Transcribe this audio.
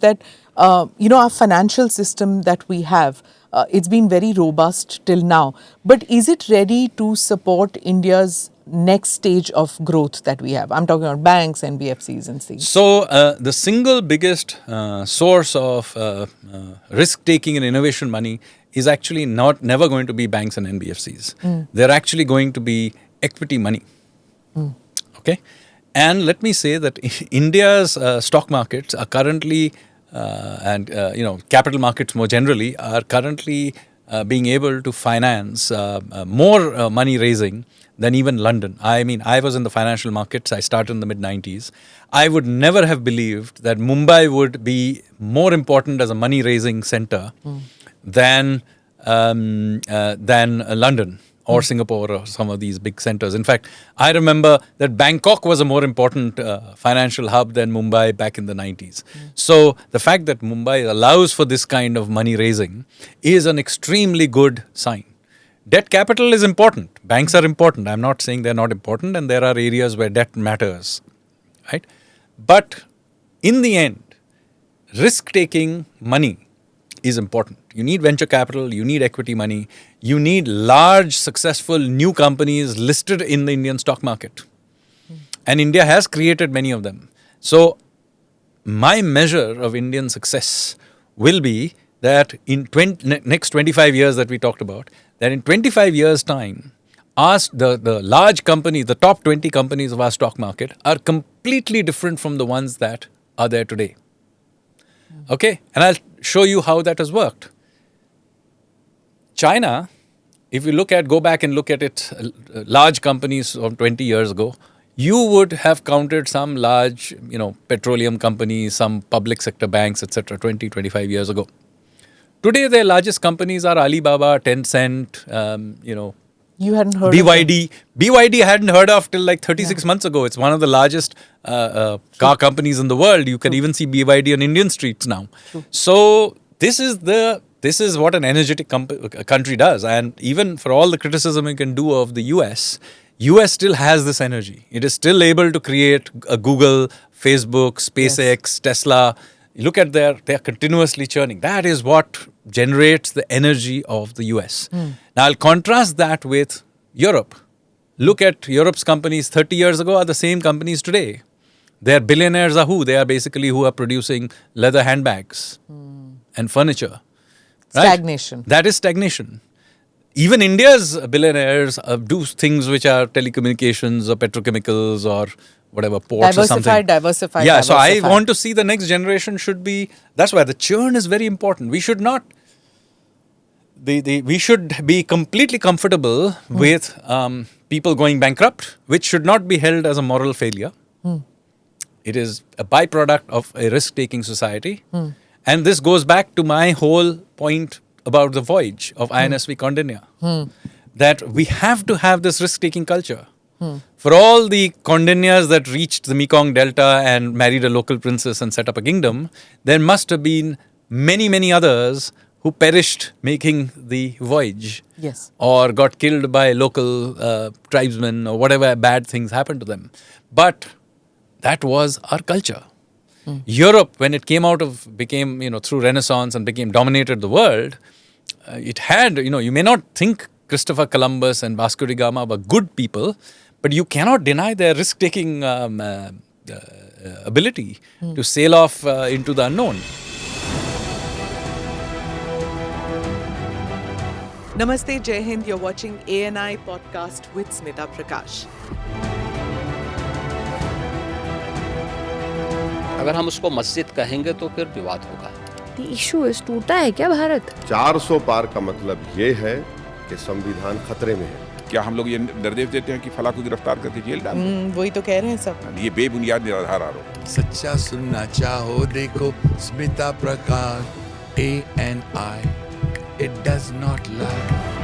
that, our financial system that we have, it's been very robust till now. But is it ready to support India's next stage of growth that we have? I'm talking about banks, NBFCs and things. So the single biggest source of risk-taking and innovation money is actually never going to be banks and NBFCs. They're actually going to be equity money. Okay? And let me say that India's stock markets are currently, capital markets more generally, are currently being able to finance more money raising than even London. I mean, I was in the financial markets. I started in the mid-90s. I would never have believed that Mumbai would be more important as a money raising center than London or Singapore or some of these big centers. In fact, I remember that Bangkok was a more important financial hub than Mumbai back in the 90s. So the fact that Mumbai allows for this kind of money raising is an extremely good sign. Debt capital is important. Banks are important. I'm not saying they're not important, and there are areas where debt matters, right? But in the end, risk-taking money is important. You need venture capital, you need equity money, you need large, successful new companies listed in the Indian stock market. And India has created many of them. So my measure of Indian success will be that in next 25 years that we talked about, that in 25 years' time, the large companies, the top 20 companies of our stock market are completely different from the ones that are there today. Okay? And I'll show you how that has worked. China, if you go back and look at its large companies from 20 years ago, you would have counted some large, petroleum companies, some public sector banks, etc., 20, 25 years ago. Today, their largest companies are Alibaba, Tencent, You hadn't heard BYD. Of BYD I hadn't heard of till like 36 months ago. It's one of the largest car companies in the world. You can even see BYD on Indian streets now. So this is what an energetic country does. And even for all the criticism you can do of the US still has this energy. It is still able to create a Google, Facebook, SpaceX, Tesla. Look at they're continuously churning. That is what generates the energy of the US. Now I'll contrast that with Europe. Look at Europe's companies 30 years ago are the same companies today. Their billionaires are who? They are basically who are producing leather handbags and furniture. Right? Stagnation. That is stagnation. Even India's billionaires do things which are telecommunications or petrochemicals or whatever, ports or something. Diversify. Yeah, so I want to see the next generation should be, that's why the churn is very important. We should not, we should be completely comfortable with people going bankrupt, which should not be held as a moral failure. It is a byproduct of a risk-taking society. And this goes back to my whole point about the voyage of INSV Kaundi, that we have to have this risk-taking culture. For all the Kaudinyas that reached the Mekong Delta and married a local princess and set up a kingdom, there must have been many, many others who perished making the voyage. Yes. Or got killed by local tribesmen or whatever bad things happened to them. But that was our culture. Europe, when it became, through Renaissance and dominated the world, it had, you may not think Christopher Columbus and Vasco da Gama were good people, but you cannot deny their risk-taking ability to sail off into the unknown. Namaste, Jai Hind. You're watching ANI podcast with Smita Prakash. अगर हम उसको मस्जिद कहेंगे तो फिर विवाद होगा. The issue is टूटा है क्या भारत? 400 पार का मतलब ये है कि संविधान खतरे में है. क्या हम लोग ये निर्देश देते हैं कि फला को गिरफ्तार करके जेल डाल दें? वही तो कह रहे हैं सब. ये बेबुनियाद निराधार आरोप. सच्चा सुनना चाहो देखो स्मिता प्रकाश ANI. It does not lie.